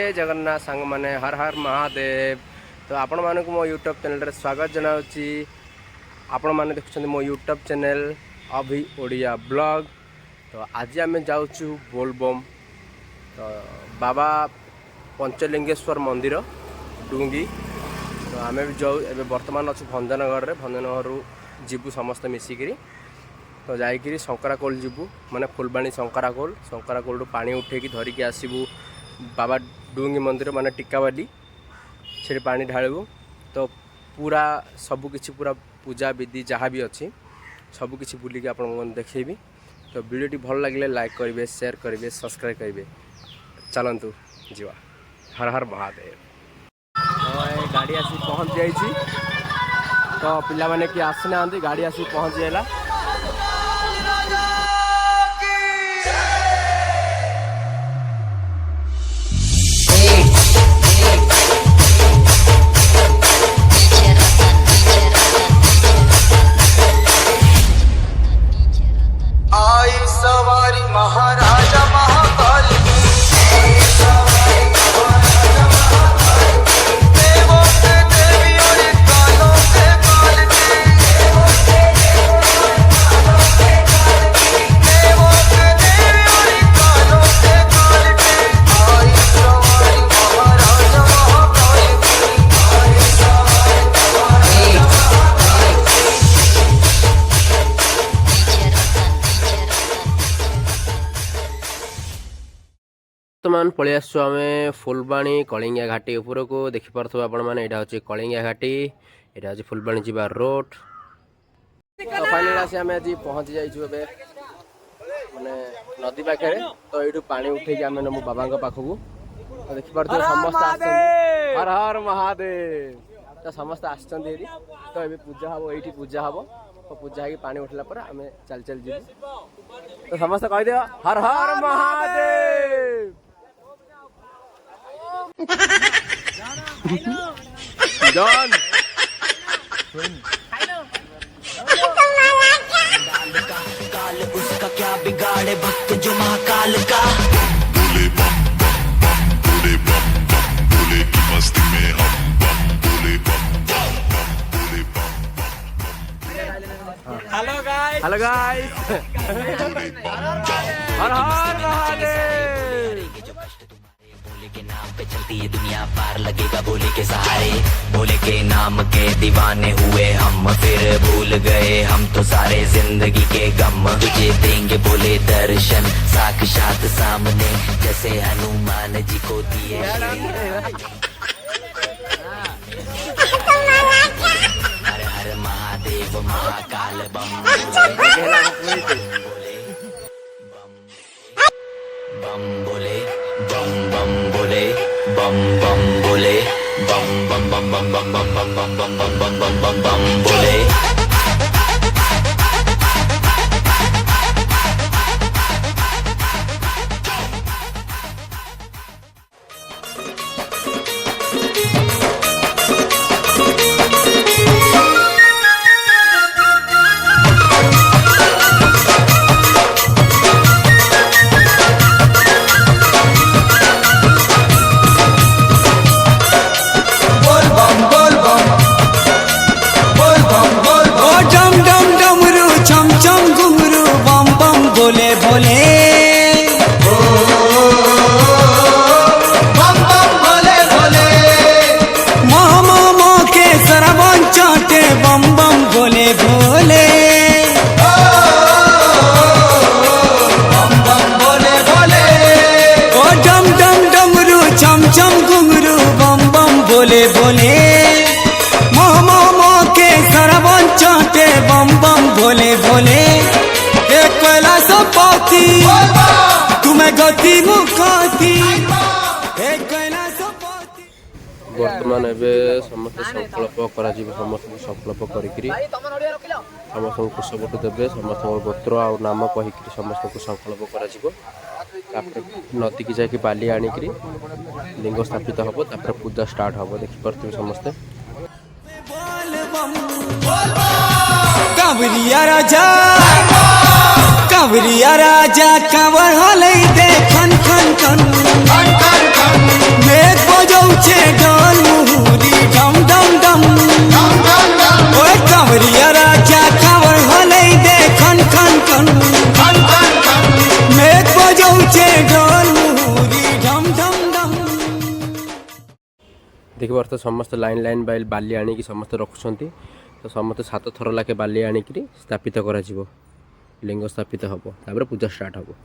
जय जगन्नाथ सांग माने हर हर महादेव। तो आपण मानक मो यूट्यूब चैनल रे स्वागत जनाउची। आपण माने देखुछन मो यूट्यूब चैनल अभी ओडिया ब्लॉग। तो आज आम जाऊँ बोलबम। तो बाबा पंचलिंगेश्वर मंदिर डुंगी। तो आम भी जाऊ ए बर्तमान अच्छे भंजनगर रे भंजनगर जीवु समस्त मिसिकी। तो जाइए शंकराकोल जीवु माने फुलबाणी शंकराकोल पानी उठेकी धरिकी आसबू बाबा डुंगी मंदिर माने टिकावाली से पानी ढालू। तो पूरा सबकिछि पूरा पूजा विधि जहाँ भी अच्छी सबकिछि बुलिकी आप देखेबी। तो वीडियोटी भल लगे लाइक करेंगे, शेयर करेंगे, सब्सक्राइब करेंगे। चलतु जीवा। हर हर महादेव। तो गाड़ी आसी पहुँच जाइए। तो पिला माने कि आसना गाड़ी आसी पहुँच जाएगा। बर्तमान पलि आसु आम फुलबाणी कलिंगा घाटी उपर को देखिपे आपण मैंने यहाँ हूँ कलिंगा घाटी, यहाँ हूँ फुलबाणी जीवा रोड। तो फाइनल आसी आम आज पहुँची जाइए माने नदी पाखे। तो ये पानी उठे आम नमु बाबा पाखक। तो देखिपे समस्त हर हर महादेव। तो समस्त आसती। तो ये पूजा हम ये पूजा हम। तो पूजा हो पानी उठला पर आम चल चल जी। तो समस्त कह दियो हर हर महादेव। जॉन काल उसका क्या बिगाड़े भक्त जो महाकाल का। बोले बम बम बम बोले बम बम बोले की मस्ती में हम बम बोले बम बम बम बोले बम बम। हेलो गाइस हर हर महादेव। के नाम पे चलती है दुनिया पार लगेगा भोले के सहारे। भोले के नाम के दीवाने हुए हम फिर भूल गए हम तो सारे जिंदगी के गम। तुझे देंगे भोले दर्शन साक्षात सामने जैसे हनुमान जी को दिए। हर हर महादेव महाकाल बम बोले बम बम बोले बम बम बोले बम बम बम बम बम बम बम बम बम बम बम बम बम बम बोले। बोले बोले मोमो के सरवन चाहते बम बम बोले बोले। एक कैलाश पाती तुम्हें गति मुखाती एक कैलाश पाती। वर्तमान एबे समस्त संकल्प करा जीव समस्त संकल्प करिकरी समस्त को सबट देबे समस्त गोत्र आ नाम कहिकरी समस्त को संकल्प करा जीव। नदी की जाकि बाली आनिकी लिंग स्थापित हम तापर पूजा स्टार्ट हम। देखिपे समस्ते कांवरिया राजा कंवर हलै दे खन खन खन। जाऊचे ढोल मुहुरी डम डम डम ओए कंवरिया राजा कंवर हलै दे खन खन खन मेघ बजाऊचे ढोल मुहुरी डम डम डम। देखिए समस्त लाइन लाइन बाली आनिकी समस्त रखुंट तो समस्त 7 थर लाखे बाली आनिकी स्थापित करा लिंग स्थापित हम तापर पूजा स्टार्ट हम।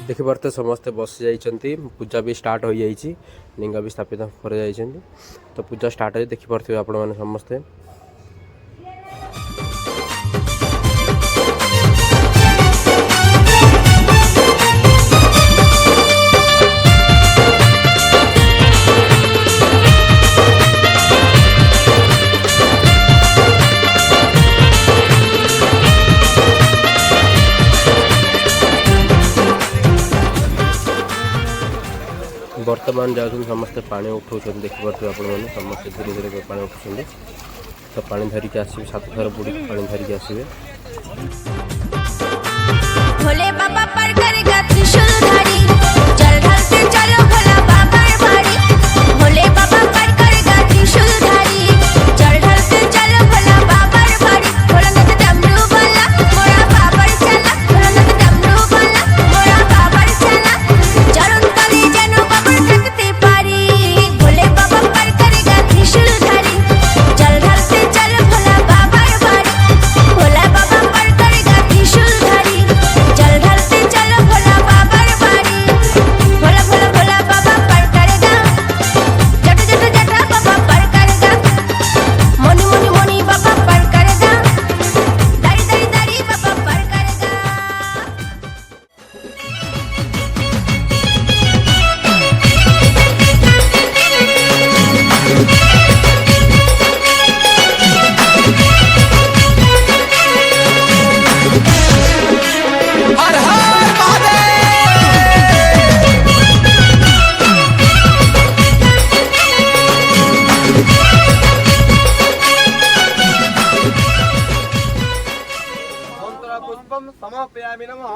देखिए समस्ते बस जाइए पूजा भी स्टार्ट हो जाइए लिंग भी स्थापित कर तो पूजा स्टार्ट हो देखिपे आपण मैंने समस्ते। वर्तमान जाऊँ समस्ते पानी उठाऊँ देखिपे आपण मैंने समस्ते धीरे धीरे पानी उठाऊँ तो पानी धरिकी आसवे 7 थर बुड़ी पानी धरिकी आसवे। भोले बाबा पर करेगा त्रिशूलधारी जल ढालते चलो भोला बाबा भारी भोले बाबा पर करेगा त्रिशूलधारी जल ढालते चलो भोला बाबा भारी भोलानाथ डमरू वाला मोरा बाबा चला भोलानाथ डमरू वाला मोरा बाबा चला चरण तले जनो बाबा थकते पारी भोले बाबा पर करेगा त्रिशूलधारी जल ढालते चलो भोला बाबा भारी भोला बाबा पर करेगा त्रिशूलधारी जल ढालते चलो भोला बाबा भारी भोला भोला भोला बाबा पर करेगा जट जट जट बाबा पर करेगा मोनी मोनी मोनी बाबा पर करेगा दारी दारी दारी बाबा पर करेगा। हर हर महादेव। पुष्पम समर्पयामि नमः।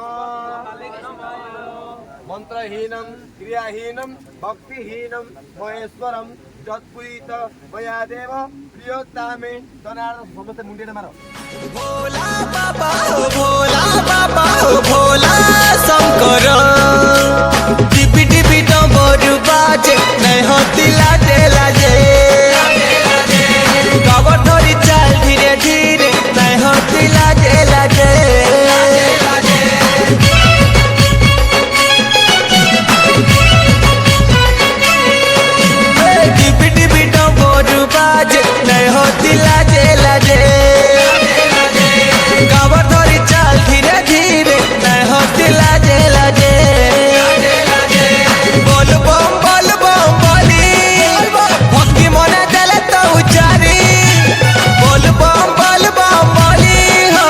मंत्रहीनम क्रियाहीनम भक्तिहीनम महेश्वरम जत्पुरीत मया देव प्रियोत्तामे तनार समस्त मुंडे मारो। भोला बाबा ओ भोला शंकर टिपी टिपी डमरू बाजे नहीं होती लाजे लाजे कबर धरी चाल धीरे धीरे नहीं होती लाजे लाजे टिपी टिपी डमरू बाजे नहीं होती लाजे लाजे कबर धरी चाल धीरे धीरे नहीं होती लाजे लाजे बोल बम बोली भक्ति मने देले तो उचारी बोल बम बोली हो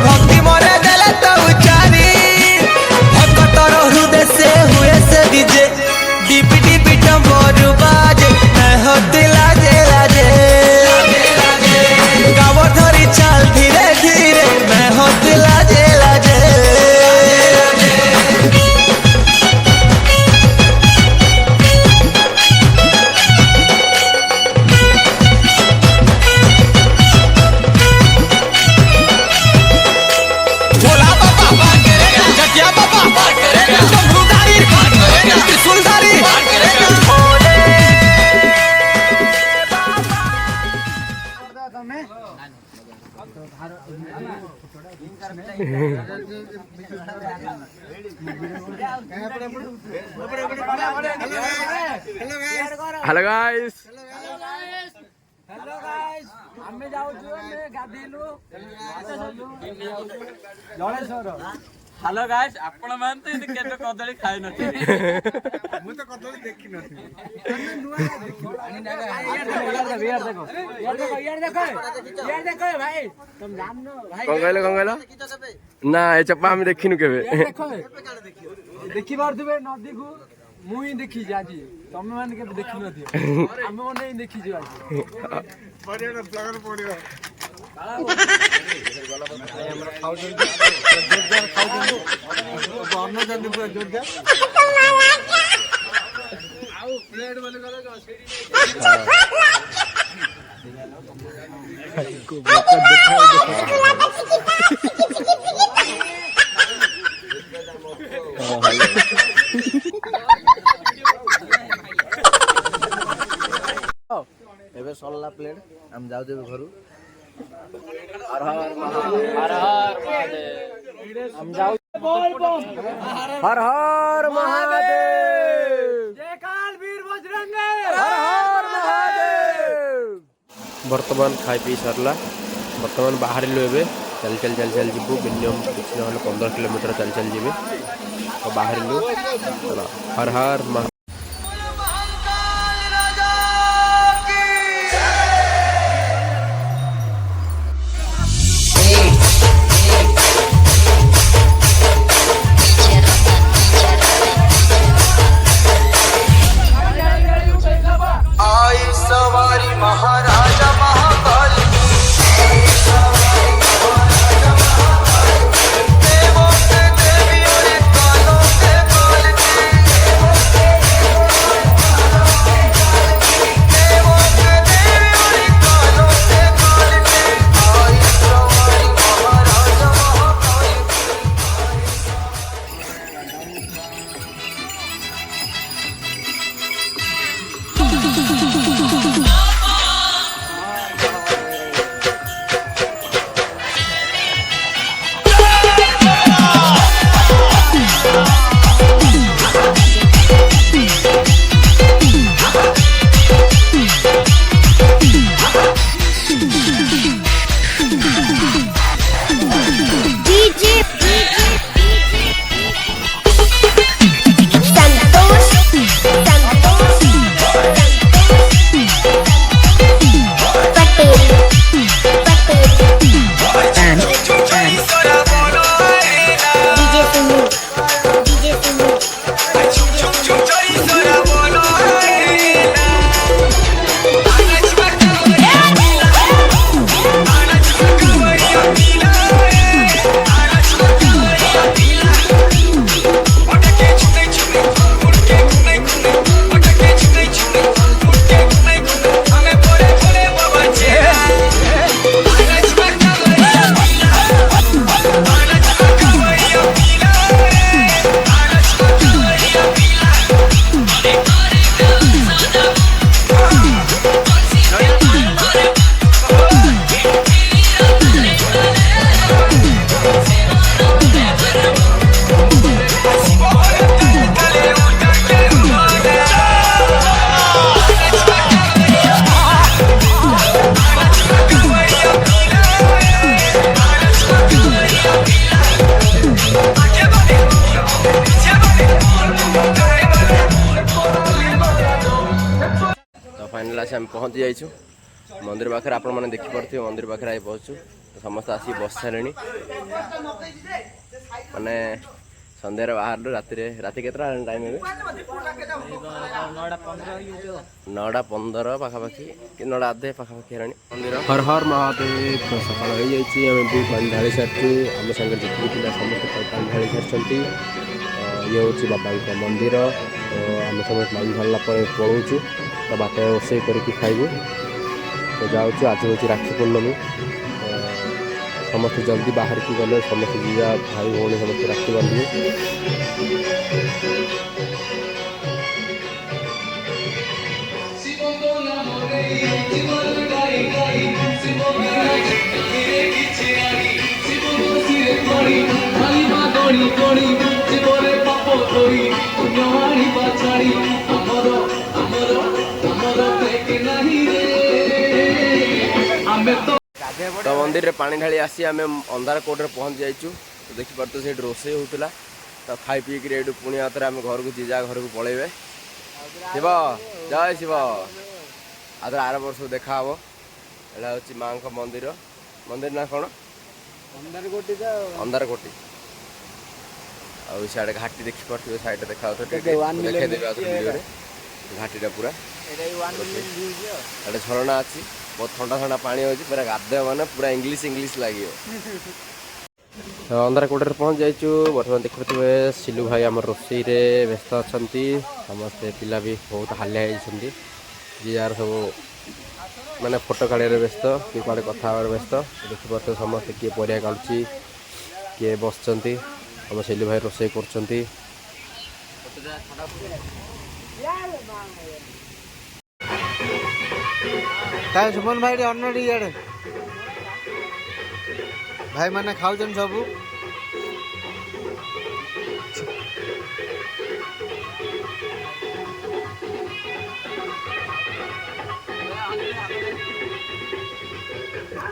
भक्ति मने देले तो उचारी भक्तर हृदय से हुए से डीजे डिपी डिपी डमरू बाजे नहीं होती लाजे लाजे कबर धरी चाल धीरे धीरे मैं होती लाजे लाजे। भोला बाबा पार करेगा जटिया बाबा पार करेगा डमरूधारी पार करेगा त्रिशूलधारी पार करेगा भोले हेलो गाइस ଆମେ ଯାଉଛୁ ଆମେ ଗାଧେଇଲୁ ହ୍ୟାଲୋ ଗାଇସ୍ ଆପଣ ମାନେ ତ ଏମିତି କେବେ କଦଳୀ ଖାଇ ନଥିବେ ମୁଁ ତ କଦଳୀ ଦେଖି ନଥିଲି। कौन कहल ना ए चप्पा हम देखिनु केबे ଦେଖି ପାରୁଥିବେ ନଦୀକୁ ମୁଁ ହିଁ ଦେଖିଛି ଆଜି ତମେ ମାନେ କେବେ ଦେଖିନଥିବ ଆମେ ମାନେ ହିଁ ଦେଖିଛୁ ଆଜି ପରିବାର ବ୍ଲଗର ପଡିବ ବନଉଛନ୍ତି ପୁରା ଜୋରଦାର ଆଉ ପ୍ଲେଟ ବୋଲି ଗଲେ ଏବେ ସରିଲା ପ୍ଲେଟ୍ ଆମେ ଯାଉଛୁ ଏବେ ଘରୁ हर हर महादेव जय काल वीर बजरंगी हर हर महादेव वर्तमान खाई पी सरला वर्तमान बाहर एबे चल चल चल चल जीवु मिनिमम किसी ना 15 किलोमीटर चल चल जीवे तो बाहर हर हर महाराजा महाकाल देवों के देवी और कालों के काल देवों के देवी और कालों के काल आई सवारी महाराजा महाकाल फाइनाल आसी आम पहुँची जाइछु मंदिर पाखे आपण मैंने देखिपे मंदिर पाखे आई पहुँचु समस्त आसिक बस सारे माने सन्धार बाहर राति के टाइम 9:15 पाखापाखि कि 9:30 पाखापाखि है मंदिर हर हर महादेव सकाल हो जाइए आम भी पानी ढाली सारी आम सागर जी पिला समस्त पानी ढाली सारी ये हूँ बाबा मंदिर तो आम समस्त पानी ढाला पलाऊँ तो बाटे रोसे करके खाइबू तो जाऊँ आज हूँ राखी पूर्णमी समस्त जल्दी बाहर की गले समस्त जीजा भाई भौणी समस्त राखी बांधे तो मंदिर रे पानी ढाली आसी आम अंधार कोर्ट पहुँच जाइचु तो देखिपार से रोसे होता तो खाई पीक ये पुणी आउे आम घर को जीजा घर को पलैबे शिव जय शिव आदर आर वर्ष देखा हे यहाँ हूँ माँ मंदिर मंदिर ना कौन अंधार कोटी ଆଉ ସିଆଡ଼େ ଘାଟି ଦେଖିପାରୁଥିବେ ସାଇଡ଼୍ରେ ଦେଖାଯାଉଥିବ ଟିକେ ଦେଖେଇଦେବି ଆଉ ଭିଡ଼ିଓରେ ଘାଟିଟା ପୁରା ଗୋଟେ ଝରଣା ଅଛି ବହୁତ ଥଣ୍ଡା ଥଣ୍ଡା ପାଣି ଅଛି ପୁରା ଗାଧୋଇବା ମାନେ ପୁରା ଇଂଲିଶ ଲାଗିବ। ଅନ୍ଧାରକୋଟରେ ପହଞ୍ଚି ଯାଇଛୁ ବର୍ତ୍ତମାନ ଦେଖୁଥିବେ ସିଲୁ ଭାଇ ଆମର ରୋଷେଇରେ ବ୍ୟସ୍ତ ଅଛନ୍ତି ସମସ୍ତେ ପିଲା ବି ବହୁତ ହାଲିଆ ହେଇଛନ୍ତି ଯିଏ ଯାହାର ସବୁ ମାନେ ଫଟୋ କାଢ଼ିବାରେ ବ୍ୟସ୍ତ କିଏ କୁଆଡ଼େ କଥା ହେବାରେ ବ୍ୟସ୍ତ ଦେଖିପାରୁଥିବେ ସମସ୍ତେ କିଏ ପରିବା କାଟୁଛି କିଏ ବସିଛନ୍ତି ଆମ ସିଲୁ ଭାଇ ରୋଷେଇ କରୁଛନ୍ତି। ସୁମନ ଭାଇ ଅନ୍ନ ଇଆଡ଼େ ଭାଇ ମାନେ ଖାଉଛନ୍ତି ସବୁ।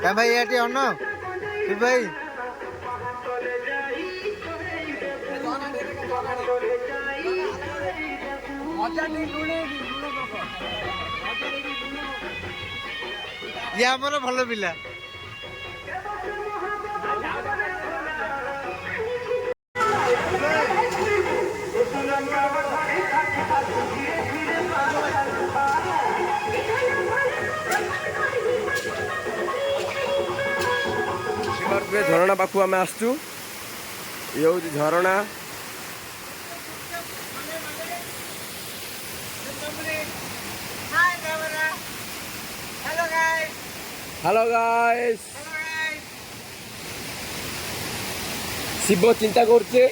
କାଇଁ ଭାଇ ଏଠି ଅନ୍ନ ଭାଇ ଇଏ ଆମର ଭଲ ପିଲା। ଝରଣା ପାଖକୁ ଆମେ ଆସିଛୁ ଇଏ ହେଉଛି ଝରଣା। ହ୍ୟାଲୋ ଗାଇସ୍ ଶିବ ଚିନ୍ତା କରୁଛେ